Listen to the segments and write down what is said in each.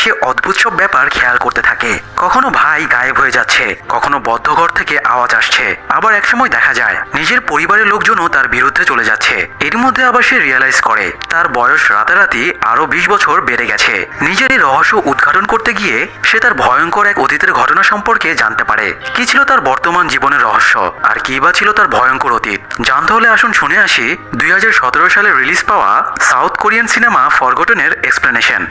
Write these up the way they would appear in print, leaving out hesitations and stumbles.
সে অদ্ভুত সব ব্যাপার খেয়াল করতে থাকে। কখনো ভাই গায়েব হয়ে যাচ্ছে, কখনো বদ্ধ ঘর থেকে আওয়াজ আসছে, আবার একসময় দেখা যায় নিজের পরিবারের লোকজনও তার বিরুদ্ধে চলে যাচ্ছে। এর মধ্যে আবার সে রিয়েলাইজ করে তার বয়স রাতারাতি আরো 20 বছর বেড়ে গেছে। নিজের এই রহস্য উদ্ঘাটন করতে গিয়ে সে তার ভয়ঙ্কর এক অতীতের ঘটনা সম্পর্কে জানতে পারে। কি ছিল তার বর্তমান জীবনের রহস্য, আর কি বা ছিল তার ভয়ঙ্কর অতীত? জানতে হলে আসুন শুনে আসি 2017 সালে রিলিজ পাওয়া সাউথ কোরিয়ান সিনেমা ফরগটনের এক্সপ্লেনেশন।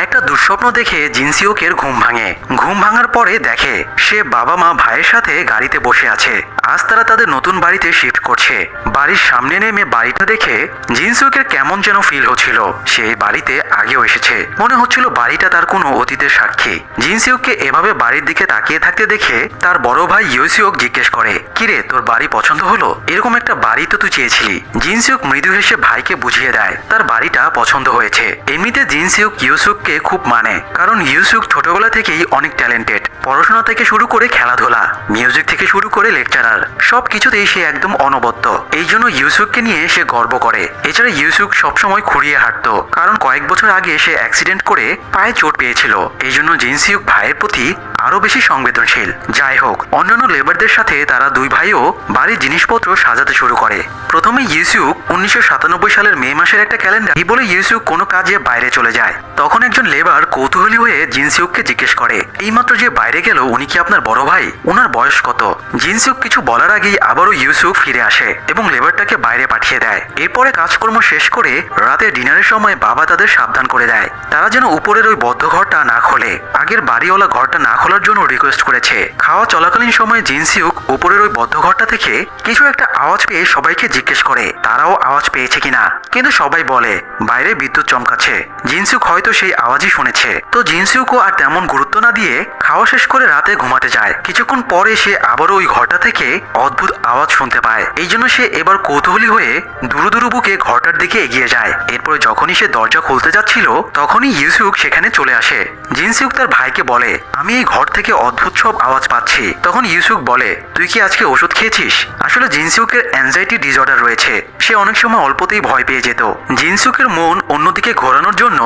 একটা দুঃস্বপ্ন দেখে জিনসিওকের ঘুম ভাঙে। ঘুম ভাঙার পরে দেখে সে বাবা মা ভাইয়ের সাথে গাড়িতে বসে আছে। আজ তারা তাদের নতুন বাড়িতে শিফট করছে। বাড়ির সামনে নেমে বাড়িটা দেখে জিনসিওকের কেমন যেন ফিল হচ্ছিল সে এই বাড়িতে আগেও এসেছে। মনে হচ্ছিল বাড়িটা তার কোনো অতীতের সাক্ষী। জিনসিওককে এভাবে বাড়ির দিকে তাকিয়ে থাকতে দেখে তার বড় ভাই ইউসিওক জিজ্ঞেস করে, কিরে তোর বাড়ি পছন্দ হলো? এরকম একটা বাড়ি তো তুই চেয়েছিলি। জিনসিওক মৃদু হেসে ভাইকে বুঝিয়ে দেয় তার বাড়িটা পছন্দ হয়েছে। এমনিতে জিনসিওক ইউসুককে খুব মানে, কারণ ইউসুক ছোটবেলা থেকেই অনেক ট্যালেন্টেড। পড়াশোনা থেকে শুরু করে খেলাধুলা, মিউজিক থেকে শুরু করে লেকচারার, সবকিছুতেই সে একদম অনবদ্য। এই জন্য ইউসুককে নিয়ে সে গর্ব করে। এছাড়া ইউসুক সবসময় খুঁড়িয়ে হাঁটতো, কারণ কয়েক বছর আগে সে অ্যাক্সিডেন্ট করে পায়ে চোট পেয়েছিল। এই জন্য জিনসিওক ভাইয়ের প্রতি আরো বেশি সংবেদনশীল। যাই হোক, অন্যান্য লেবারদের সাথে তারা দুই ভাইও বাড়ির জিনিসপত্র সাজাতে শুরু করে। প্রথমে ইউসুক 1997 সালের মে মাসের একটা ক্যালেন্ডার বলে ইউসুক কোনো কাজে বাইরে চলে যায়। তখন একজন লেবার কৌতূহলী হয়ে জিনসিউককে জিজ্ঞেস করে, এইমাত্র যে বাইরে গেল উনি কি আপনার বড় ভাই? ওনার বয়স কত? জিনসিউক কিছু বলার আগেই আবারও ইউসুক ফিরে আসে এবং লেবারটাকে বাইরে পাঠিয়ে দেয়। এরপরে কাজকর্ম শেষ করে রাতে ডিনারের সময় বাবা তাদের সাবধান করে দেয় তারা যেন উপরের ওই বদ্ধ ঘরটা না খোলে। আগের বাড়িওয়ালা ঘরটা না খোলার জন্য রিকোয়েস্ট করেছে। খাওয়া চলাকালীন সময়ে জিনসিউক উপরের ওই বদ্ধ ঘরটা থেকে কিছু একটা আওয়াজ পেয়ে সবাইকে জিজ্ঞেস করে তারাও আওয়াজ পেয়েছে কিনা, কিন্তু সবাই বলে বাইরে বিদ্যুৎ চমকাচ্ছে। জিনসিউক হয়তো সেই আওয়াজই শুনেছে। তো জিনসিউকও আর তেমন গুরুত্ব না দিয়ে খাওয়া শেষ করে রাতে ঘুমাতে যায়। কিছুক্ষণ পরে সে আবারও ওই ঘরটা থেকে অদ্ভুত আওয়াজ শুনতে পায়। এই জন্য সে এবার কৌতূহলী হয়ে দুরু দুরু বুকে ঘরটার দিকে এগিয়ে যায়। এরপরে যখনই সে দরজা খুলতে যাচ্ছিল তখনই ইউসুক সেখানে চলে আসে। জিনসিউক তার ভাইকে বলে, আমি এই ঘর থেকে অদ্ভুত সব আওয়াজ পাচ্ছি। তখন ইউসুক বলে, তুই কি আজকে ওষুধ খেয়েছিস? আসলে জিনসিউকের অ্যাংজাইটি ডিসঅর্ডার রয়েছে। সে অনেক সময় অল্পতেই ভয় পেয়ে যেত। জিনসিউকের মন অন্যদিকে ঘোরানোর জন্য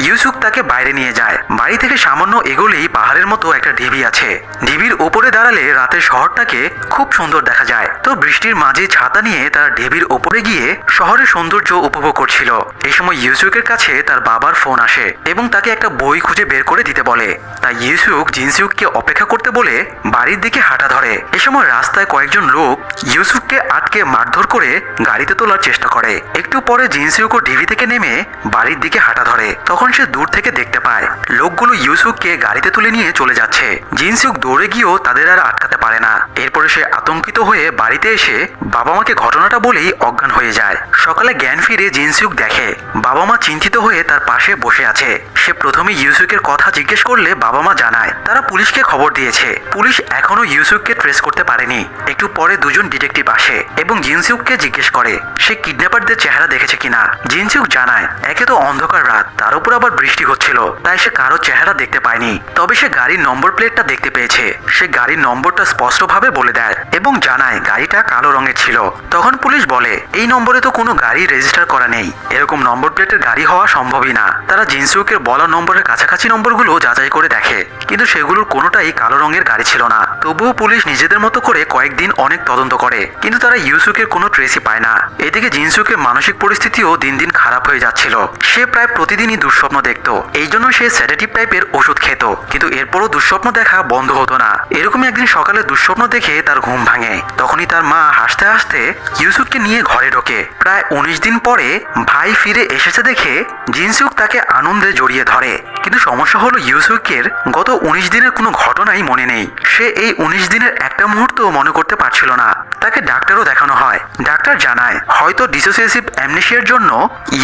ইউসুক তাকে বাইরে নিয়ে যায়। বাড়ি থেকে সামান্য এগোলেই পাহাড়ের মতো একটা ঢিবি আছে। ঢিবির ওপরে দাঁড়ালে রাতের শহরটাকে খুব সুন্দর দেখা যায়। তো বৃষ্টির মাঝে ছাতা নিয়ে তারা ঢিবির ওপরে গিয়ে শহরের সৌন্দর্য উপভোগ করছিল। এই সময় ইউসুকের কাছে তার বাবার ফোন আসে এবং তাকে একটা বই খুঁজে বের করে দিতে বলে। তাই ইউসুক জিনসিউককে অপেক্ষা করতে বলে বাড়ির দিকে হাঁটা ধরে। এ সময় রাস্তায় কয়েকজন লোক ইউসুককে আটকে মারধর করে গাড়িতে তোলার চেষ্টা করে। একটু পরে জিনসিউকও ঢিবি থেকে নেমে বাড়ির দিকে হাঁটা ধরে। তখন সে দূর থেকে দেখতে পায় লোকগুলো ইউসুককে গাড়িতে তুলে নিয়ে চলে যাচ্ছে। জিনসিউক দৌড়ে গিয়েও তাদের আর আটকাতে পারে না। এরপরে সে আতঙ্কিত হয়ে বাড়িতে এসে বাবা মাকে ঘটনাটা বলেই অজ্ঞান হয়ে যায়। সকালে জ্ঞান ফিরে জিনসিউক দেখে বাবা মা চিন্তিত হয়ে তার পাশে বসে আছে। সে প্রথমে ইউসুকের কথা জিজ্ঞেস করলে বাবা মা জানায় তারা পুলিশকে খবর দিয়েছে। পুলিশ এখনো ইউসুককে ট্রেস করতে পারেনি। একটু পরে দুজন ডিটেকটিভ আসে এবং জিনসিউককে জিজ্ঞেস করে সে কিডন্যাপারদের চেহারা দেখেছে কিনা। জিনসিউক জানায় একে তো অন্ধকার রাত, তার উপর আবার বৃষ্টি হচ্ছিল, তাই সে কারো চেহারা দেখতে পায়নি। তবে সে গাড়ির নম্বর প্লেটটা দেখতে পেয়েছে। সে গাড়ির নম্বরটা স্পষ্টভাবে বলে দেয় এবং জানায় গাড়িটা কালো রঙের ছিল। তখন পুলিশ বলে এই নম্বরে তো কোনো গাড়ি রেজিস্টার করা নেই, এরকম নম্বর প্লেটের গাড়ি হওয়া সম্ভবই না। তারা জিনসিউকের বলা নম্বরের কাছাকাছি নম্বরগুলো যাচাই করে দেখে, কিন্তু সেগুলোর কোনোটাই কালো রঙের গাড়ি ছিল না। তবুও পুলিশ নিজেদের মতো করে কয়েকদিন অনেক তদন্ত করে, কিন্তু তারা ইউসুকের কোনো ট্রেসই পায় না। এদিকে জিনসিউকের মানসিক পরিস্থিতিও দিন দিন খারাপ হয়ে যাচ্ছিল। সে প্রায় প্রতিদিনই দুঃস্বপ্ন দেখত। এই জন্য সে সেডেটিভ টাইপের ওষুধ খেত, কিন্তু এরপরও দুঃস্বপ্ন দেখা বন্ধ হতো না। এরকমই একদিন সকালে দুঃস্বপ্ন দেখে তার ঘুম ভাঙে। তখনই তার মা হাসতে হাসতে ইউসুককে নিয়ে ঘরে ঢোকে। প্রায় 19 দিন পরে ভাই ফিরে এসেছে দেখে জিনসিউক তাকে আনন্দে জড়িয়ে ধরে। কিন্তু সমস্যা হলো ইউসুকের গত 19 দিনের কোনো ঘটনাই মনে নেই। সে এই 19 দিনের একটা মুহূর্ত মনে করতে পারছিল না। তাকে ডাক্তারও দেখানো হয়। ডাক্তার জানায় হয়তো ডিসোসিয়েটিভ অ্যামনেশিয়ার জন্য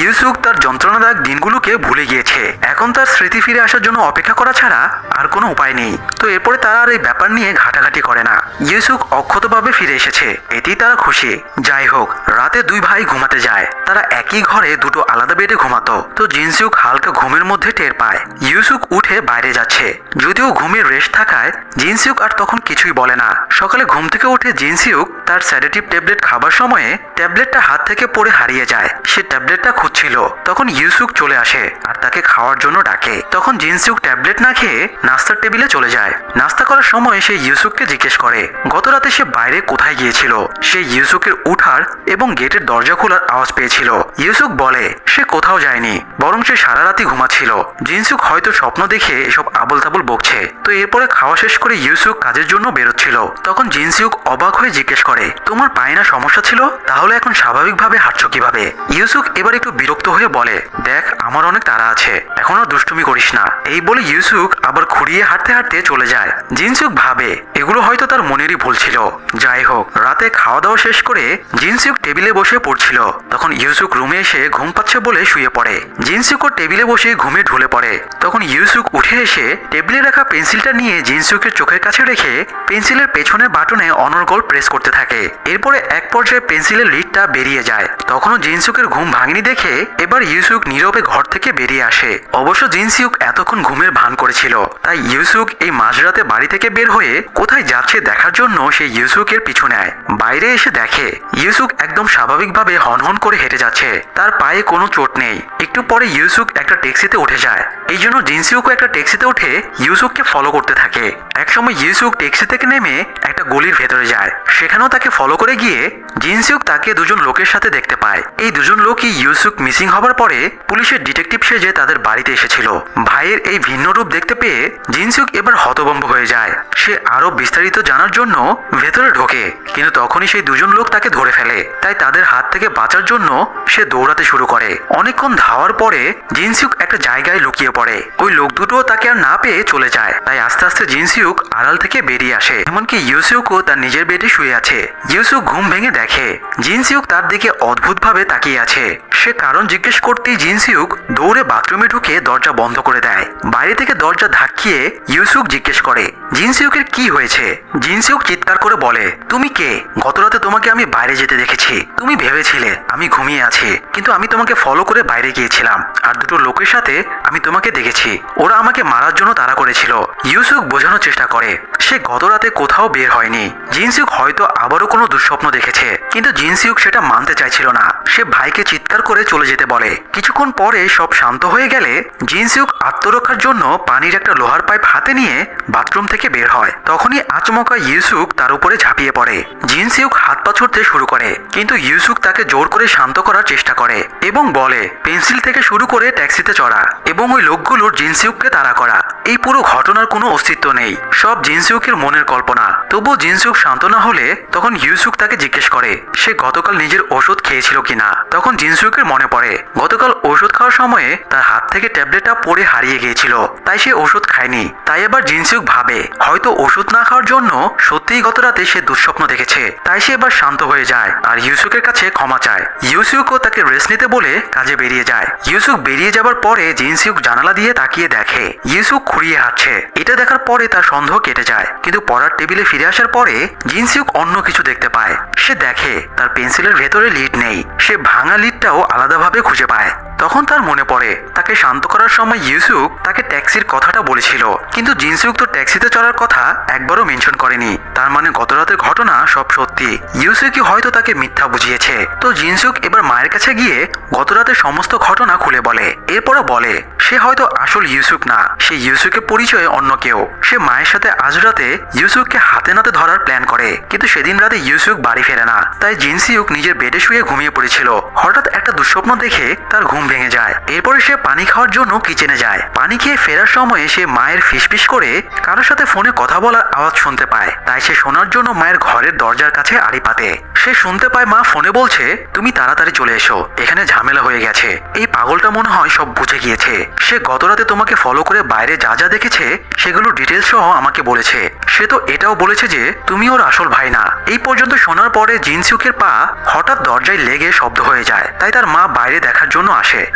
ইউসুক তার যন্ত্রণাদায়ক দিনগুলোকে ভুলে গিয়েছে। এখন তার স্মৃতি ফিরে আসার জন্য অপেক্ষা করা ছাড়া আর কোনো উপায় নেই। তো এরপরে তারা আর এই ব্যাপার নিয়ে ঘাটাঘাটি করে না। ইউসুক অক্ষতভাবে ফিরে এসেছে, এতেই তারা খুশি। যাই হোক, রাতে দুই ভাই ঘুমাতে যায়। তারা একই ঘরে দুটো আলাদা বেডে ঘুমাতো। তো জিনসিউক হালকা ঘুমের মধ্যে টের পায় ইউসুক উঠে বাইরে যাচ্ছে। যদিও ঘুমের রেস্ট থাকায় জিনসিউক আর তখন কিছুই বলে না। সকালে ঘুম থেকে উঠে জিনসিউক তার সেডেটিভ ট্যাবলেট খাবার সময়ে ট্যাবলেটটা হাত থেকে পড়ে হারিয়ে যায়। সে ট্যাবলেটটা খুঁজছিল, তখন ইউসুক চলে আসে আর তাকে খাওয়ার জন্য ডাকে। তখন জিনসিউক ট্যাবলেট না খেয়ে নাস্তার টেবিলে চলে যায়। নাস্তা করার সময় সে ইউসুককে জিজ্ঞেস করে গত রাতে সে বাইরে কোথায় গিয়েছিল। সে ইউসুকের উঠার এবং গেটের দরজা খোলার আওয়াজ পেয়েছিল। ইউসুক বলে সে কোথাও যায়নি, বরং সে সারা রাতই ঘুমাচ্ছিল। জিনসুক হয়তো স্বপ্ন দেখে এসব আবল তাবল বকছে। তো এরপরে খাওয়া শেষ করে ইউসুক কাজের জন্য বেরোচ্ছিল। তখন জিনসিউক অবাক হয়ে জিজ্ঞেস করে তোমার পায়ে না সমস্যা ছিল, তাহলে এখন স্বাভাবিকভাবে হাঁটছো কিভাবে? ইউসুক এবার একটু বিরক্ত হয়ে বলে দেখ আমার অনেক তাড়া আছে, এখন আর দুষ্টুমি করিস না। এই বলে ইউসুক আবার খুঁড়িয়ে হাঁটতে হাঁটতে চলে যায়। জিনসুক ভাবে এগুলো হয়তো তার মনেরই ভুল ছিল। যাই হোক, রাতে খাওয়া দাওয়া শেষ করে জিনসুক টেবিলে বসে পড়ছিল। তখন ইউসুক রুমে এসে ঘুম পাচ্ছে বলে শুয়ে পড়ে। জিনসুকও টেবিলে বসে ঘুমে ঢলে পড়ে। তখন ইউসুক উঠে এসে টেবিলে রাখা পেন্সিলটা নিয়ে জিনসুকের চোখের কাছে রেখে পেন্সিলের পেছনের বাটনে অনর্গল প্রেস করতে থাকে। এরপরে এক পর্যায়ে পেন্সিলের লিডটা বেরিয়ে যায়। তখনও জিনসুকের ঘুম ভাঙেনি দেখে এবার ইউসুক নীরবে ঘর থেকে বেরিয়ে আসে। অবশ্য জিনসুক এতক্ষণ ঘুমের ভান করেছিল, তাই ইউসুক এই মাঝরাতে বাড়ি থেকে বের হয়ে কোথায় যাচ্ছে দেখার জন্য সে ইউসুকের পিছু নেয়। বাইরে এসে দেখে ইউসুক একদম স্বাভাবিকভাবে হনহন করে হেঁটে যাচ্ছে, তার পায়ে কোনো চোট নেই। একটু পরে ইউসুক একটা ট্যাক্সিতে উঠে যায়। এই জন্য জিনসিউকও একটা ট্যাক্সিতে উঠে ইউসুককে ফলো করতে থাকে। একসময় ইউসুক ট্যাক্সি থেকে নেমে একটা গলির ভেতরে যায়। সেখানেও তাকে ফলো করে গিয়ে জিনসিউক তাকে দুজন লোকের সাথে দেখতে পায়। এই দুজন লোকই ইউসুক মিসিং হবার পরে পুলিশের ডিটেকটিভ সেজে তাদের বাড়িতে এসেছিল। ভাইয়ের এই ভিন্ন রূপ দেখতে পেয়ে জিনসিউক এবার হতভম্ব হয়ে যায়। সে আরো বিস্তারিত জানার জন্য ভেতরে ঢোকে, কিন্তু তখনই সেই দুজন লোক তাকে ধরে ফেলে। তাই তাদের হাত থেকে বাঁচার জন্য সে দৌড়াতে শুরু করে। অনেকক্ষণ ধাওয়ার পরে জিনসিউক একটা জায়গায় লুকিয়ে পড়ে। ওই লোক দুটো তাকে আর না পেয়ে চলে যায়। তাই আস্তে আস্তে জিনসিউক আড়াল থেকে বেরিয়ে আসে। এমনকি ইউসুকও তার নিজের বেডে শুয়ে আছে। ইউসুক ঘুম ভেঙে দেখে জিনসিউক তার দিকে অদ্ভুতভাবে তাকিয়ে আছে। সে কারণ জিজ্ঞেস করতেই জিনসিউক দৌড়ে বাথরুমে ঢুকে দরজা বন্ধ করে দেয়। বাইরে থেকে দরজা ধাক্কিয়ে ইউসুক জিজ্ঞেস করে জিনসিউকের কি হয়েছে। জিনসিউক চিৎকার করে বলে তুমি কে? গতরাতে তোমাকে আমি বাইরে যেতে দেখেছি। তুমি ভেবেছিলে আমি ঘুমিয়ে আছি, কিন্তু আমি তোমাকে ফলো করে বাইরে গিয়েছিলাম আর দুটো লোকের সাথে আমি তোমাকে দেখেছি। ওরা আমাকে মারার জন্য তাড়া করেছিল। ইউসুক বোঝানোর চেষ্টা করে সে গতরাতে কোথাও বের হয়নি। জিনসিউক হয়তো আবারও কোনো দুঃস্বপ্ন দেখেছে, কিন্তু জিনসিউক সেটা মানতে চাইছিল না। সে ভাইকে চিৎকার করে চলে যেতে বলে। কিছুক্ষণ পরে সব শান্ত হয়ে গেলে জিনসিউক আত্মরক্ষার জন্য পানির একটা লোহার পাইপ হাতে নিয়ে বাথরুম থেকে বের হয়। তখনই আচমকা ইউসুক তার উপরে ঝাঁপিয়ে পড়ে। জিনসিউক হাত পা ছুড়তে শুরু করে, কিন্তু ইউসুক তাকে জোর করে শান্ত করার চেষ্টা করে এবং বলে পেন্সিল থেকে শুরু করে ট্যাক্সিতে চড়া এবং ওই লোকগুলোর জিনসিউককে তাড়া করা, এই পুরো ঘটনার কোনো অস্তিত্ব নেই। সব জিনসিউকের মনের কল্পনা। তবুও জিনসিউক শান্ত না হলে তখন ইউসুক তাকে জিজ্ঞেস করে সে গতকাল নিজের ওষুধ খেয়েছিল কিনা। তখন জিনসিউকের মনে পড়ে গতকাল ওষুধ খাওয়ার সময়ে তার হাত থেকে ট্যাবলেটটা পড়ে হারিয়ে গিয়েছিল, তাই সে ওষুধ খায়নি। তাই এবার জিনসিউক ভাবে হয়তো ওষুধ না খাওয়ার জন্য সত্যিই গত রাতে সে দুঃস্বপ্ন দেখেছে। তাই সে এবার শান্ত হয়ে যায় আর ইউসুকের কাছে ক্ষমা চায়। ইউসুকও তাকে রেস্ট নিতে বলে কাজে বেরিয়ে যায়। ইউসুক বেরিয়ে যাবার পরে জিনসিউক জানালা দিয়ে তাকিয়ে দেখে ইউসুক খুঁড়িয়ে হাঁটছে। এটা দেখার পরে তার সন্দেহ কেটে যায়, কিন্তু পড়ার টেবিলে ফিরে আসার পরে জিনসিউক অন্য কিছু দেখতে পায়। সে দেখে তার পেন্সিলের ভেতরে লিড নেই। সে ভাঙা লিডটাও আলাদাভাবে খুঁজে পায়। তখন তার মনে পড়ে তাকে শান্ত করার সময় ইউসুক তাকে ট্যাক্সির কথাটা বলেছিল, কিন্তু জিনসিউক তো ট্যাক্সিতে চড়ার কথা একবারও মেনশন করেনি। তার মানে গতরাতের ঘটনা সব সত্যি। ইউসুকই হয়তো তাকে মিথ্যা বুঝিয়েছে। তো জিনসিউক এবার মায়ের কাছে গিয়ে গতরাতের সমস্ত ঘটনা খুলে বলে। এরপরও বলে সে হয়তো আসল ইউসুক না, সে ইউসুকের পরিচয় অন্য কেউ। সে মায়ের সাথে আজ রাতে ইউসুককে হাতে নাতে ধরার প্ল্যান করে, কিন্তু সেদিন রাতে ইউসুক বাড়ি ফেরে না। তাই জিনসিউক নিজের বেডে শুয়ে ঘুমিয়ে পড়েছিল। হঠাৎ একটা দুঃস্বপ্ন দেখে তার ঘুম ভেঙে যায়। এরপরে সে পানি খাওয়ার জন্য কিচেনে যায়। পানি খেয়ে ফেরার সময় সে মায়ের ফিসফিস করে কারোর সাথে ফোনে কথা বলার আওয়াজ শুনতে পায়। তাই সে শোনার জন্য মায়ের ঘরের দরজার কাছে আড়ি পাতে। সে শুনতে পায় মা ফোনে বলছে তুমি তাড়াতাড়ি চলে এসো, এখানে ঝামেলা হয়ে গেছে। এই পাগলটা মনে হয় সব বুঝে গিয়েছে। সে গতরাতে তোমাকে ফলো করে বাইরে যা যা দেখেছে সেগুলো ডিটেলস সহ আমাকে বলেছে। সে তো এটাও বলেছে বলছে যে তুমি ওর আসল ভাই না। এই পর্যন্ত শোনার পরে জিনসিউকের পা হঠাৎ দরজায় লেগে শব্দ হয়ে যায়, তাই তার মা বাইরে দেখার জন্য আসে।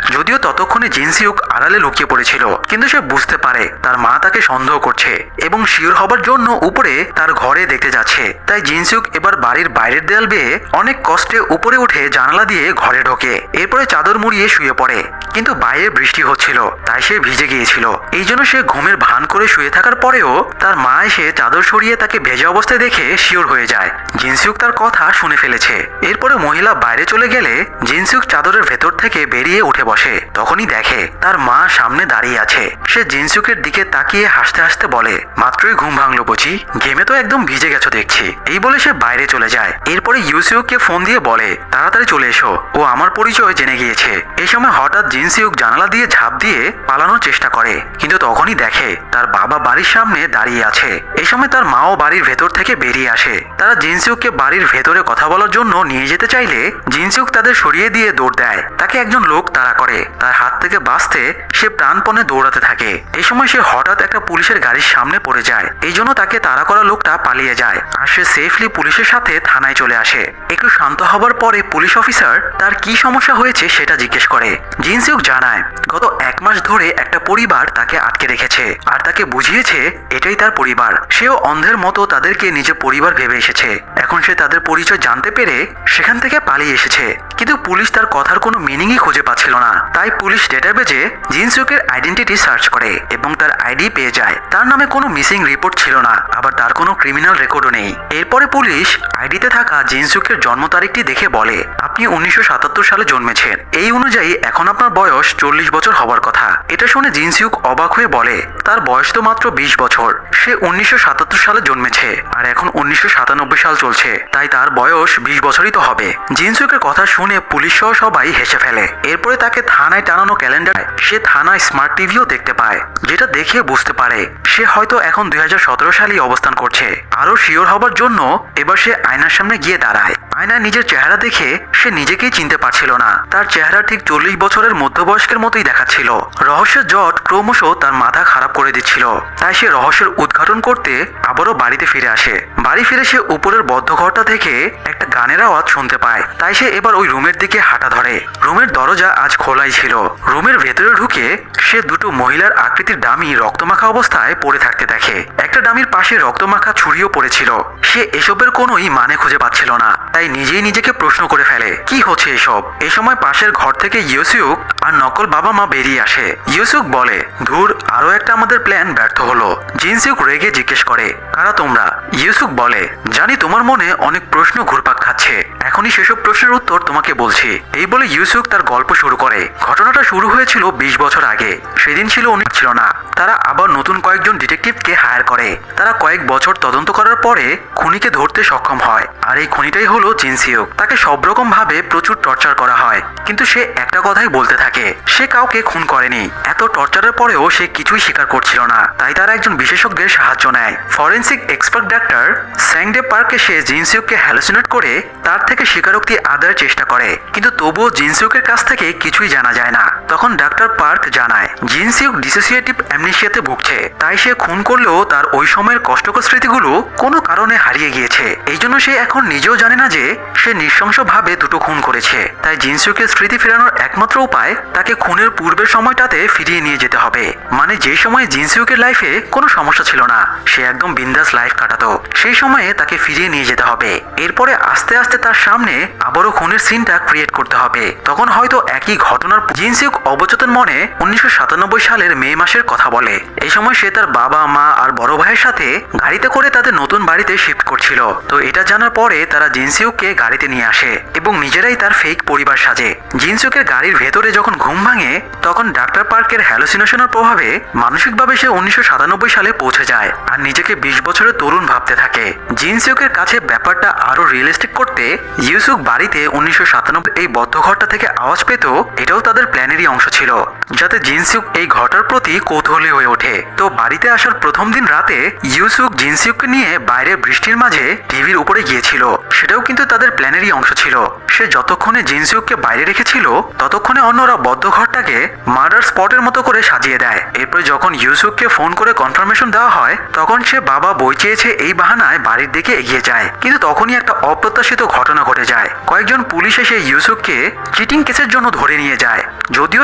যদিও ততক্ষণে জিনসিউক আড়ালে লুকিয়ে পড়েছিল, কিন্তু সে বুঝতে পারে তার মা তাকে সন্দেহ করছে এবং শিওর হবার জন্য উপরে তার ঘরে দেখতে যাচ্ছে। তাই জিনসিউক এবার বাড়ির বাইরের দেয়াল বেয়ে অনেক কষ্টে উপরে উঠে জানালা দিয়ে ঘরে ঢোকে। এরপরে চাদর মুড়িয়ে শুয়ে পড়ে, কিন্তু বাইরে বৃষ্টি হচ্ছিল তাই সে ভিজে গিয়েছিল। এই জন্য সে ঘুমের ভান করে শুয়ে থাকার পরেও তার মা এসে চাদর সরিয়ে তাকে ভেজা অবস্থায় দেখে শিওর হয়ে যায় জিনসিউক তার কথা শুনে ফেলেছে। এরপরে মহিলা বাইরে চলে গেলে জিনসিউক চাদরের ভেতর থেকে বেরিয়ে উঠে বসে। তখনই দেখে তার মা সামনে দাঁড়িয়ে আছে। সে জিনসিউকের দিকে তাকিয়ে হাসতে হাসতে বলে, মাত্রই ঘুম ভাঙলো বুঝি, গেমে তো একদম ভিজে গেছো দেখছি। এই বলে সে বাইরে চলে যায়। এরপরে ইউসিউককে ফোন দিয়ে বলে তাড়াতাড়ি চলে এসো, ও আমার পরিচয় জেনে গিয়েছে। এই সময় হঠাৎ জিনসিউক জানালা দিয়ে ঝাঁপ দিয়ে পালানোর চেষ্টা করে, কিন্তু তখনই দেখে তার বাবা বাড়ির সামনে দাঁড়িয়ে আছে। এই সময় তার মাও বাড়ির ভেতর থেকে বেরিয়ে আসে। তারা জিনসিউককে বাড়ির ভেতরে কথা বলার জন্য নিয়ে যেতে চাইলে জিনসিউক তাদের সরিয়ে দিয়ে দৌড় দেয়। তাকে একজন লোক তাড়া করে। তার হাত থেকে বাঁচতে সে প্রাণপণে দৌড়াতে থাকে। এই সময় সে হঠাৎ একটা পুলিশের গাড়ির সামনে পড়ে যায়। এই জন্য তাকে তাড়া করা লোকটা পালিয়ে যায় আর সে সেফলি পুলিশের সাথে থানায় চলে আসে। একটু শান্ত হবার পরে পুলিশ অফিসার তার কি সমস্যা হয়েছে সেটা জিজ্ঞেস করে। জিনসিউক জানায় গত 1 মাস ধরে একটা পরিবার তাকে আটকে রেখেছে আর তাকে বুঝিয়েছে এটাই তার পরিবার। সেও অন্ধের মতো তাদেরকে নিজের পরিবার ভেবে এসেছে। এখন সে তাদের পরিচয় জানতে পেরে সেখান থেকে পালিয়ে এসেছে, কিন্তু পুলিশ তার কথার কোনো মিনিংই খুঁজে পাচ্ছিল না। তাই পুলিশ ডেটাবেজে জিনসিউকের আইডেন্টিটি সার্চ করে এবং তার আইডি পেয়ে যায়। তার নামে কোনো মিসিং রিপোর্ট ছিল না, আবার তার কোনো ক্রিমিনাল রেকর্ডও নেই। এরপরে পুলিশ আইডিতে থাকা জিনসিউকের জন্ম তারিখটি দেখে বলে আপনি 1977 সালে জন্মেছেন। এই অনুযায়ী এখন আপনার বয়স 40 বছর হবার কথা। এটা শুনে জিনসিউক অবাক হয়ে বলে তার বয়স তো মাত্র 20 বছর। সে 1977 সালে জন্মেছে আর এখন 1997 সাল চলছে, তাই তার বয়স 20 বছরই তো হবে। জিনসিউকের কথা শুনে পুলিশ সহ সবাই হেসে ফেলে। এরপরে তাকে থানায় টানানো ক্যালেন্ডারে সে থানায় স্মার্ট টিভিও দেখতে পায়, যেটা দেখে বুঝতে পারে সে হয়তো এখন 2017 সালেই অবস্থান করছে। আরো শিওর হবার জন্য এবার সে আয়নার সামনে গিয়ে দাঁড়ায়। আয়নায় নিজের চেহারা দেখে সে নিজেকেই চিনতে পারছিল না। তার চেহারা ঠিক 40 বছরের মধ্যবয়স্কের মতোই দেখাচ্ছিল। রহস্যের জট ক্রমশ তার মাথা খারাপ করে দিচ্ছিল। তাই সে রহস্যের উদ্ঘাটন করতে আবারও বাড়িতে ফিরে আসে। বাড়ি ফিরে সে উপরের বদ্ধ ঘরটা থেকে একটা গানের আওয়াজ শুনতে পায়। তাই সে এবার ওই রুমের দিকে হাঁটা ধরে। রুমের দরজা আজ খোলাই ছিল। রুমের ভেতরে ঢুকে সে দুটো মহিলার আকৃতির ডামি রক্তমাখা অবস্থায় পড়ে থাকতে দেখে। একটা ডামির পাশে রক্তমাখা ছুরিও পড়েছিল। সে এসবের কোনোই মানে খুঁজে পাচ্ছিল না, তাই নিজেই নিজেকে প্রশ্ন করে ফেলে কি হচ্ছে এসব। এই সময় পাশের ঘর থেকে ইউসিউক আর নকল বাবা মা বেরিয়ে আসে। ইউসুক বলে ধুর, আরো একটা আমাদের প্ল্যান ব্যর্থ হলো। জিনসিউক রেগে জিজ্ঞেস করে কারা তোমরা? ইউসুক বলে জানি তোমার মনে অনেক প্রশ্ন ঘুরপাক খাচ্ছে, এখনই সেসব প্রশ্নের উত্তর তোমাকে বলছি। এই বলে ইউসুক তার গল্প শুরু করে। ঘটনাটা শুরু হয়েছিল 20 বছর আগে। সেদিন ছিল অনেক ছিল না। তারা আবার নতুন কয়েকজন ডিটেকটিভকে হায়ার করে। তারা কয়েক বছর তদন্ত করার পরে খুনিকে ধরতে সক্ষম হয়। আর এই খুনিটাই হলো জিনসিউক। তাকে সব রকম ভাবে প্রচুর টর্চার করা হয়, কিন্তু সে একটা কথাই বলতে থাকে সে কাউকে খুন করেনি। এত টর্চারের পরেও সে কিছুই স্বীকার করছিল না। তাই তারা একজন বিশেষজ্ঞের সাহায্য নেয়। ফরেন্সিক এক্সপার্ট ডাক্তার স্যাংডে পার্ক এসে জিনসিউককে হ্যালুসিনেট করে তার থেকে স্বীকারোক্তি আদায়ের চেষ্টা করে, কিন্তু তবুও জিনসিউকের কাছ থেকে কিছুই জানা যায় না। তখন ডাক্তার পার্ক জানায় জিনসিউক ডিসোসিয়েটিভ অ্যামনেসিয়াতে ভুগছে। তাই সে খুন করলেও তার ওই সময়ের কষ্টকর স্মৃতিগুলো কোনো কারণে হারিয়ে গিয়েছে। এই জন্য সে এখন নিজেও জানে না যে সে নৃশংসভাবে দুটো খুন করেছে। তাই জিনসিউকের স্মৃতি ফেরানোর একমাত্র উপায় তাকে খুনের পূর্বের সময়টাতে ফিরিয়ে নিয়ে যেতে হবে। মানে যে সময় জিনসিউকের লাইফে কোনো সমস্যা ছিল না, সে একদম বিন্দাস লাইফ কাটাতো, সেই সময়ে তাকে ফিরিয়ে নিয়ে যেতে হবে। এরপরে আস্তে আস্তে তার সামনে আবারও খুনের সিনটা ক্রিয়েট করতে হবে। তখন হয়তো একই ঘটনার জিনসিউক অবচেতন মনে 1997 সালের মে মাসের কথা বলে। এই সময় সে তার বাবা মা আর বড় ভাইয়ের সাথে গাড়িতে করে তাদের নতুন বাড়িতে শিফট করছিল। তো এটা জানার পরে তারা জিনসিউককে গাড়িতে নিয়ে আসে এবং নিজেরাই তার ফেক পরিবার সাজে। জিনসিউকের গাড়ির ভেতরে যখন ঘুম ভাঙে তখন ডাক্তার পার্কের হ্যালুসিনেশনের প্রভাবে মানসিকভাবে সে 1997 সালে পৌঁছে যায় আর নিজেকে 20 বছরের তরুণ ভাবতে থাকে। জিনসিউকের কাছে ব্যাপারটা আরো রিয়েলিস্টিক করতে ইউসুক বাড়িতে 1997 এই বদ্ধ ঘরটা থেকে আওয়াজ পেত। এটাও তাদের প্ল্যানেরই অংশ ছিল, যাতে জিনসিউক এই ঘরটার প্রতি কৌতূহলী জরুরি হয়ে ওঠে। তো বাড়িতে আসার প্রথম দিন রাতে ইউসুক জিনসিউককে নিয়ে বাইরে বৃষ্টির মাঝে টিভির উপরে গিয়েছিল। সেটাও কিন্তু তাদের প্ল্যানেরই অংশ ছিল। সে যতক্ষণে জিনসিউককে বাইরে রেখেছিল ততক্ষণে অন্যরা বদ্ধ ঘরটাকে মার্ডার স্পটের মতো করে সাজিয়ে দেয়। এরপর যখন ইউসুককে ফোন করে কনফার্মেশন দেওয়া হয় তখন সে বাবা বই চেয়েছে এই বাহানায় বাড়ির দিকে এগিয়ে যায়। কিন্তু তখনই একটা অপ্রত্যাশিত ঘটনা ঘটে যায়। কয়েকজন পুলিশ এসে ইউসুককে চিটিং কেসের জন্য ধরে নিয়ে যায়। যদিও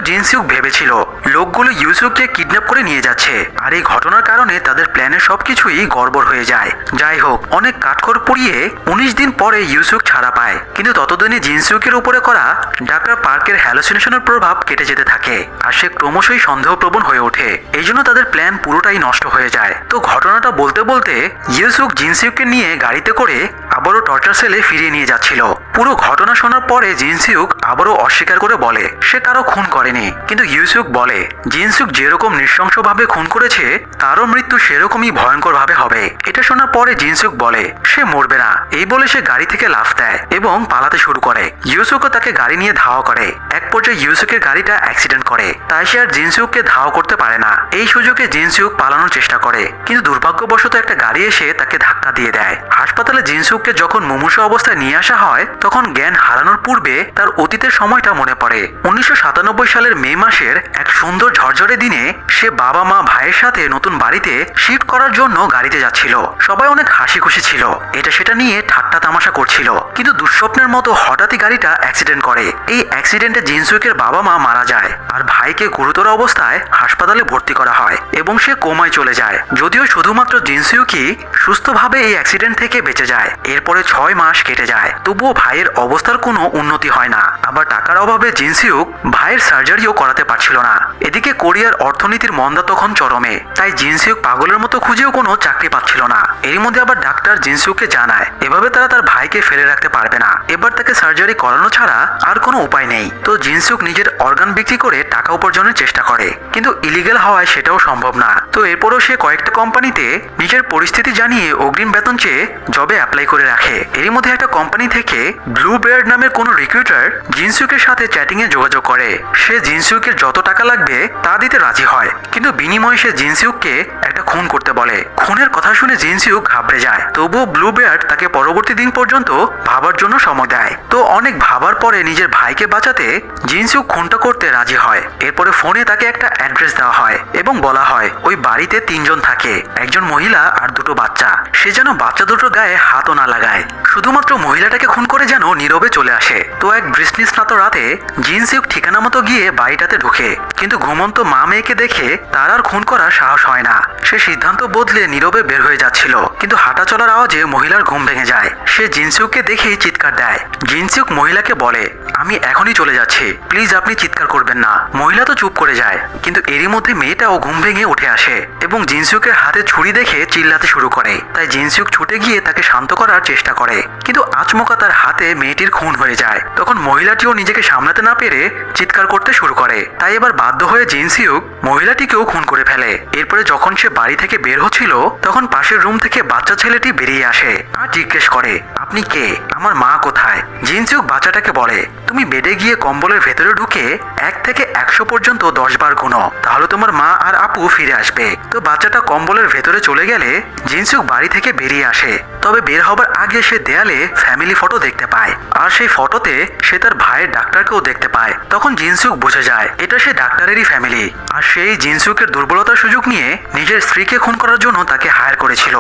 জিনসিউক ভেবেছিল লোকগুলো ইউসুককে কিডন্যাপ করে নিয়ে যাচ্ছে, আর এই ঘটনার কারণে তাদের প্ল্যানের সবকিছুই গড়বড় হয়ে যায়। যাই হোক, অনেক কাঠখড় পুড়িয়ে 19 দিন পরে ইউসুক ছাড়া পায়। কিন্তু ততদিনে জিনসিউকের উপরে করা ডাক্তার পার্কের হ্যালুসিনেশনের প্রভাব কেটে যেতে থাকে, আর সে ক্রমশই সন্দেহপ্রবণ হয়ে ওঠে। এই জন্য তাদের প্ল্যান পুরোটাই নষ্ট হয়ে যায়। তো ঘটনাটা বলতে বলতে ইউসুক জিনসিউককে নিয়ে গাড়িতে করে আবারও টর্চার সেলে ফিরিয়ে নিয়ে যাচ্ছিল। পুরো ঘটনা শোনার পরে জিনসিউক আবারও অস্বীকার করে বলে সে কারো খুন করেনি। কিন্তু ইউসুক বলে জিনসিউক যেরকম নৃশংসভাবে খুন করেছে তারও মৃত্যু সেরকমই ভয়ঙ্করভাবে হবে। এটা শোনার পরে জিনসিউক বলে সে মরবে না। এই বলে সে গাড়ি থেকে লাফ দেয় এবং পালাতে শুরু করে। ইউসুকও তাকে গাড়ি নিয়ে ধাওয়া করে। এক পর্যায়ে ইউসুকের গাড়িটা অ্যাক্সিডেন্ট করে, তাই সে আর জিনসিউককে ধাওয়া করতে পারে না। এই সুযোগে জিনসিউক পালানোর চেষ্টা করে, কিন্তু দুর্ভাগ্যবশত একটা গাড়ি এসে তাকে ধাক্কা দিয়ে দেয়। হাসপাতালে জিনসিউককে যখন মুমূর্ষু অবস্থায় নিয়ে আসা হয় তখন জ্ঞান হারানোর পূর্বে তার অতীতের সময়টা মনে পড়ে। 1997 সালের মে মাসের এক সুন্দর ঝরঝরে দিনে সে বাবা মা ভাইয়ের সাথে নতুন বাড়িতে শিফট করার জন্য গাড়িতে যাচ্ছিল। সবাই অনেক হাসি খুশি ছিল, এটা সেটা নিয়ে ঠাট্টা তামাশা করছিল। কিন্তু দুঃস্বপ্নের মতো হঠাৎই গাড়িটা অ্যাক্সিডেন্ট করে। এই অ্যাক্সিডেন্টে জিনসুকের বাবা মা মারা যায়, আর ভাইকে গুরুতর অবস্থায় হাসপাতালে ভর্তি করা হয় এবং সে কোমায় চলে যায়। যদিও শুধুমাত্র জিনসুকি সুস্থভাবে এই অ্যাক্সিডেন্ট থেকে বেঁচে যায়। এরপরে 6 মাস কেটে যায়, তবুও ভাইয়ের অবস্থার কোনো উন্নতি হয় না। আবার টাকার অভাবে জিনসিউক ভাইয়ের সার্জারিও করাতে পারছিল না। এদিকে কোরিয়ার অর্থনীতির মন্দা তখন চরমে, তাই জিনসিউক পাগলের মতো খুঁজেও কোনো চাকরি পাচ্ছিল না। এর মধ্যে আবার ডাক্তার জিনসিউককে জানায় এভাবে তারা তার ভাইকে ফেলে রাখতে পারবে না, এবার তাকে সার্জারি করানো ছাড়া আর কোনো উপায় নেই। তো জিনসিউক নিজের অর্গান বিক্রি করে টাকা উপার্জনের চেষ্টা করে, কিন্তু ইলিগাল হওয়ায় সেটাও সম্ভব না। তো এরপরও সে কয়েকটা কোম্পানিতে নিজের পরিস্থিতি জানিয়ে অগ্রিম বেতন চেয়ে জবে অ্যাপ্লাই করে রাখে। এর মধ্যে একটা কোম্পানি থেকে ব্লু বেয়ার্ড নামের কোনো রিক্রুটার জিনসিউকের সাথে চ্যাটিং এ যোগাযোগ করে। সে জিনসিউকের যত টাকা লাগবে তা দিতে রাজি হয়, কিন্তু বিনিময়ে সে জিনসিউককে একটা খুন করতে বলে। খুনের কথা শুনে জিনসিউক ঘাবড়ে যায়, তবুও ব্লু বেয়ার্ড তাকে পরবর্তী দিন পর্যন্ত ভাবার জন্য সময় দেয়। তো অনেক ভাবার পরে নিজের ভাইকে বাঁচাতে জিনসিউক খুনটা করতে রাজি হয়। এরপরে ফোনে তাকে একটা অ্যাড্রেস দেওয়া হয় এবং বলা হয় ওই বাড়িতে 3 জন থাকে, একজন মহিলা আর 2টো বাচ্চা। সে যেন বাচ্চা দুটোর গায়ে হাতও না লাগায়, শুধুমাত্র মহিলাটাকে খুন করে যেন নীরবে চলে আসে। তো এক বৃষ্টিস্নাত রাতে জিনসিউক ঠিকানা মতো গিয়ে বাড়িটাতে ঢুকে, কিন্তু ঘুমন্ত মা মেয়েকে দেখে তার আর খুন করার সাহস হয় না। সে সিদ্ধান্ত বদলে নীরবে বের হয়ে যাচ্ছিল, কিন্তু হাঁটা চলার আওয়াজে মহিলার ঘুম ভেঙে যায়। সে জিনসিউককে দেখেই চিৎকার দেয়। জিনসিউক মহিলাকে বলে আমি এখনই চলে যাচ্ছি, প্লিজ আপনি চিৎকার করবেন না। মহিলা তো চুপ করে যায়, কিন্তু এরই মধ্যে মেয়েটাও ঘুম ভেঙে উঠে আসে এবং জিনসিউকের হাতে ছুরি দেখে চিল্লাতে শুরু করে। তাই জিনসিউক ছুটে গিয়ে তাকে শান্ত করার চেষ্টা করে, কিন্তু আচমকা তার হাতে মেয়েটির খুন হয়ে যায়। তখন মহিলাটিও নিজেকে সামলাতে না পেরে চিৎকার করতে শুরু করে। তাই এবার বাধ্য হয়ে জিনসিউক মহিলাটিকেও খুন করে ফেলে। এরপরে যখন সে বাড়ি থেকে বের হচ্ছিল তখন পাশের রুম থেকে বাচ্চা ছেলেটি বেরিয়ে আসে আর জিজ্ঞেস করে আপনি কে, আমার মা কোথায়? জিনসিউক বাচ্চাটাকে বলে তুমি বেডে গিয়ে কম্বলের ভেতরে ঢুকে 1 থেকে 100 পর্যন্ত 10 বার গুনো, তাহলে তোমার মা আর আপু ফিরে আসবে। তো বাচ্চাটা কম্বলের ভেতরে চলে গেলে জিনসিউক বাড়ি থেকে বেরিয়ে আসে। তবে বের হবার আগে সে দেয়ালে ফ্যামিলি ফটো দেখতে পায়, আর সেই ফটোতে সে তার ভাইয়ের ডাক্তারকেও দেখতে পায়। তখন জিনসিউক বুঝে যায় এটা সে ডাক্তারেরই ফ্যামিলি, আর সেই জিনসিউকের দুর্বলতার সুযোগ নিয়ে নিজের স্ত্রীকে খুন করার জন্য তাকে হায়ার করেছিল।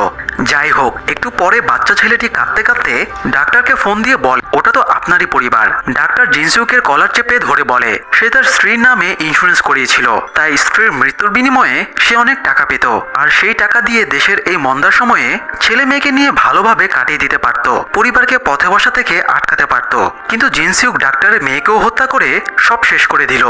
যাই হোক, একটু পরে বাচ্চা ছেলেটি কাঁদতে কাঁদতে ডাক্তারকে ফোন দিয়ে বলে ওটা তো আপনারই পরিবার। ডাক্তার জিনসিউকের কলার চেপে ধরে বলে সে তার স্ত্রীর নামে ইন্স্যুরেন্স করিয়েছিল, তাই স্ত্রীর মৃত্যুর বিনিময়ে সে অনেক টাকা পেত, আর সেই টাকা দিয়ে দেশের এই মন্দার সময়ে ছেলে মেয়েকে নিয়ে ভালোভাবে কাটিয়ে দিতে পারত, পরিবারকে পথে বসা থেকে আটকাতে পারত। কিন্তু জিনসিউক ডাক্তারের মেয়েকেও হত্যা করে সব শেষ করে দিল।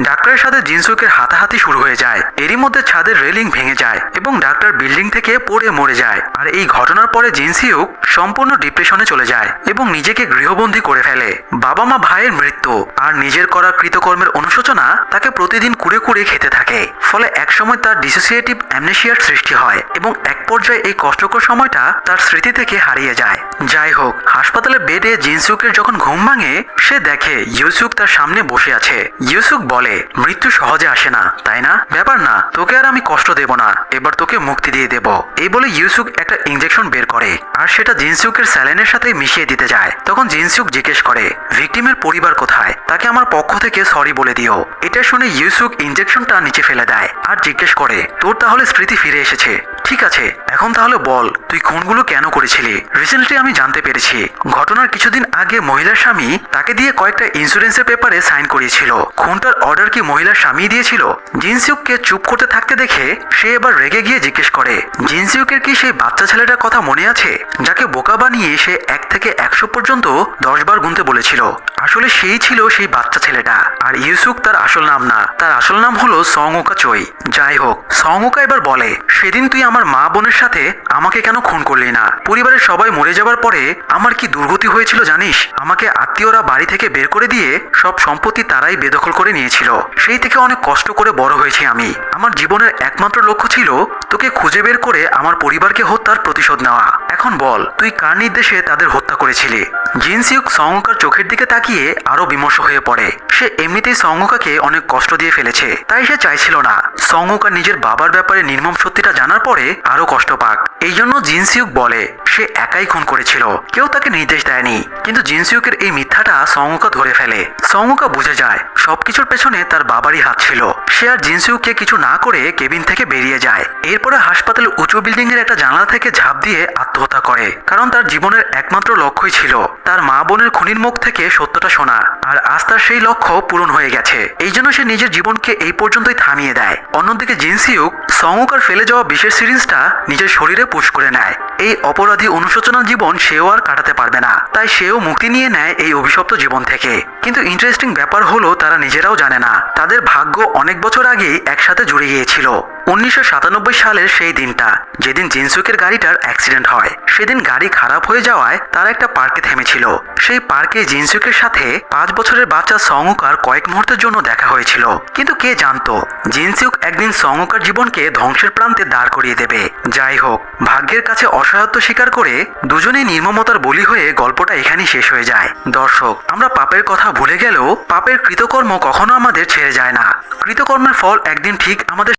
ডাক্তারের সাথে জিনসিউকের হাতাহাতি শুরু হয়ে যায়। এরই মধ্যে ছাদের রেলিং ভেঙে যায় এবং ডাক্তার বিল্ডিং থেকে পড়ে মরে যায়। আর এই ঘটনার পরে জিনসিউক সম্পূর্ণ ডিপ্রেশনে চলে যায় এবং নিজেকে গৃহবন্দী করে ফেলে। বাবা মা ভাইয়ের মৃত্যু আর নিজের করা কৃতকর্মের অনুশোচনা তাকে প্রতিদিন কুড়ে কুড়ে খেতে থাকে। ফলে একসময় তার ডিসোসিয়েটিভ অ্যামনেশিয়ার সৃষ্টি হয় এবং এক পর্যায়ে এই কষ্টকর সময়টা তার স্মৃতি থেকে হারিয়ে যায়। যাই হোক, হাসপাতালে বেডে জিনসুকের যখন ঘুম ভাঙে সে দেখে ইউসুক তার সামনে বসে আছে। ইউসুক বলে, মৃত্যু সহজে আসে না, তাই না? ব্যাপার না, তোকে আর আমি কষ্ট দেব না, এবার তোকে মুক্তি দিয়ে দেব। এই বলে ইউসুক একটা ইনজেকশন বের করে আর সেটা জিনসুকের স্যালাইনের সাথে মিশিয়ে দিতে যায়। তখন জিনসুক জিজ্ঞেস করে, ভিকটিমের পরিবার কোথায়? তাকে আমার পক্ষ থেকে সরি বলে দিও। এটা শুনে ইউসুক ইনজেকশনটা নিচে ফেলে দেয় আর জিজ্ঞেস করে, তোর তাহলে স্মৃতি ফিরে এসেছে? ঠিক আছে, এখন তাহলে বল তুই খুনগুলো কেন করেছিলি? রিসেন্টলি আমি জানতে পেরেছি ঘটনার কিছুদিন আগে মহিলার স্বামী তাকে দিয়ে কয়েকটা ইন্স্যুরেন্সের পেপারে সাইন করিয়েছিল। খুনটার অর্ডার কি মহিলার স্বামী দিয়েছিল? জিনসিউককে চুপ করতে থাকতে দেখে সে এবার রেগে গিয়ে জিজ্ঞেস করে, জিনসিউকের কি সেই বাচ্চা ছেলেটার কথা মনে আছে যাকে বোকা বানিয়ে সে 1 থেকে 100 পর্যন্ত 10 বার গুনতে বলেছিল? আসলে সেই ছিল সেই বাচ্চা ছেলেটা। আর ইউসুক তার আসল নাম না, তার আসল নাম হলো সং ওকা চই। যাই হোক, সং ওকা এবার বলে, সেদিন তুই আমার মা বোনের সাথে আমাকে কেন খুন করলি না? পরিবারের সবাই মরে যাবার পরে আমার কি দুর্গতি হয়েছিল জানিস? আমাকে আত্মীয়রা বাড়ি থেকে বের করে দিয়ে সব সম্পত্তি তারাই বেদখল করে নিয়েছিল। সেই থেকে অনেক কষ্ট করে বড় হয়েছি আমি। আমার জীবনের একমাত্র লক্ষ্য ছিল তোকে খুঁজে বের করে আমার পরিবারকে হত্যার প্রতিশোধ নেওয়া। এখন বল তুই কার নির্দেশে তাদের হত্যা করেছিলি? জিনসিউক সং ওকার চোখের দিকে তাকিয়ে আরো বিমর্ষ হয়ে পড়ে। সে এমনিতেই সং ওকাকে অনেক কষ্ট দিয়ে ফেলেছে, তাই সে চাইছিল না সং ওকা নিজের বাবার ব্যাপারে নির্মম সত্যিটা জানার পরে আরো কষ্ট পাক। এই জন্য জিনসিউক বলে সে একাই খুন করেছিল, কেউ তাকে নির্দেশ দেয়নি। কিন্তু জিনসিউকের এই মিথ্যাটা সং ওকা ধরে ফেলে। সং ওকা বুঝে যায় সবকিছুর পেছনে তার বাবারই হাত ছিল। সে আর জিনসিউককে কিছু না করে কেবিন থেকে বেরিয়ে যায়। এরপরে হাসপাতালের উঁচু বিল্ডিং এর একটা জানালা থেকে ঝাঁপ দিয়ে আত্মহত্যা করে, কারণ তার জীবনের একমাত্র লক্ষ্যই ছিল তার মা বোনের খুনির মুখ থেকে সত্যটা শোনা। আর আজ তার সেই লক্ষ্য পূরণ হয়ে গেছে। এই জন্য সে নিজের জীবনকে এই পর্যন্তই থামিয়ে দেয়। অন্যদিকে জিনসিউক সং ওকার ফেলে যাওয়া বিষের সিরিঞ্জটা নিজের শরীরে পুশ করে নেয়। এই অপরাধী অনুশোচনা জীবন সেও আর কাটাতে পারবে না, তাই সেও মুক্তি নিয়ে নেয় এই অভিশপ্ত জীবন থেকে। কিন্তু ইন্টারেস্টিং ব্যাপার হলো তারা নিজেরাও জানে না তাদের ভাগ্য অনেক বছর আগেই একসাথে জুড়ে গিয়েছিল। 1997 সালের সেই দিনটা যেদিন জিনসুকের গাড়িটার অ্যাক্সিডেন্ট হয়, সেদিন গাড়ি খারাপ হয়ে যাওয়ায় তারা একটা পার্কে থেমেছিল। সেই পার্কে জিনসুকের সাথে 5 বছরের বাচ্চা সং ওকার কয়েক মুহূর্তের জন্য দেখা হয়েছিল। কিন্তু কে জানতো জিনসুক একদিন সং ওকার জীবনকে ধ্বংসের প্রান্তে দাঁড় করিয়ে দেবে। যাই হোক, ভাগ্যের কাছে অসহায়ত্ব স্বীকার করে দুজনেই নির্মমতার বলি হয়ে গল্পটা এখানেই শেষ হয়ে যায়। দর্শক, আমরা পাপের কথা ভুলে গেলেও পাপের কৃতকর্ম কখনো আমাদের ছেড়ে যায় না। কৃতকর্মের ফল একদিন ঠিক আমাদের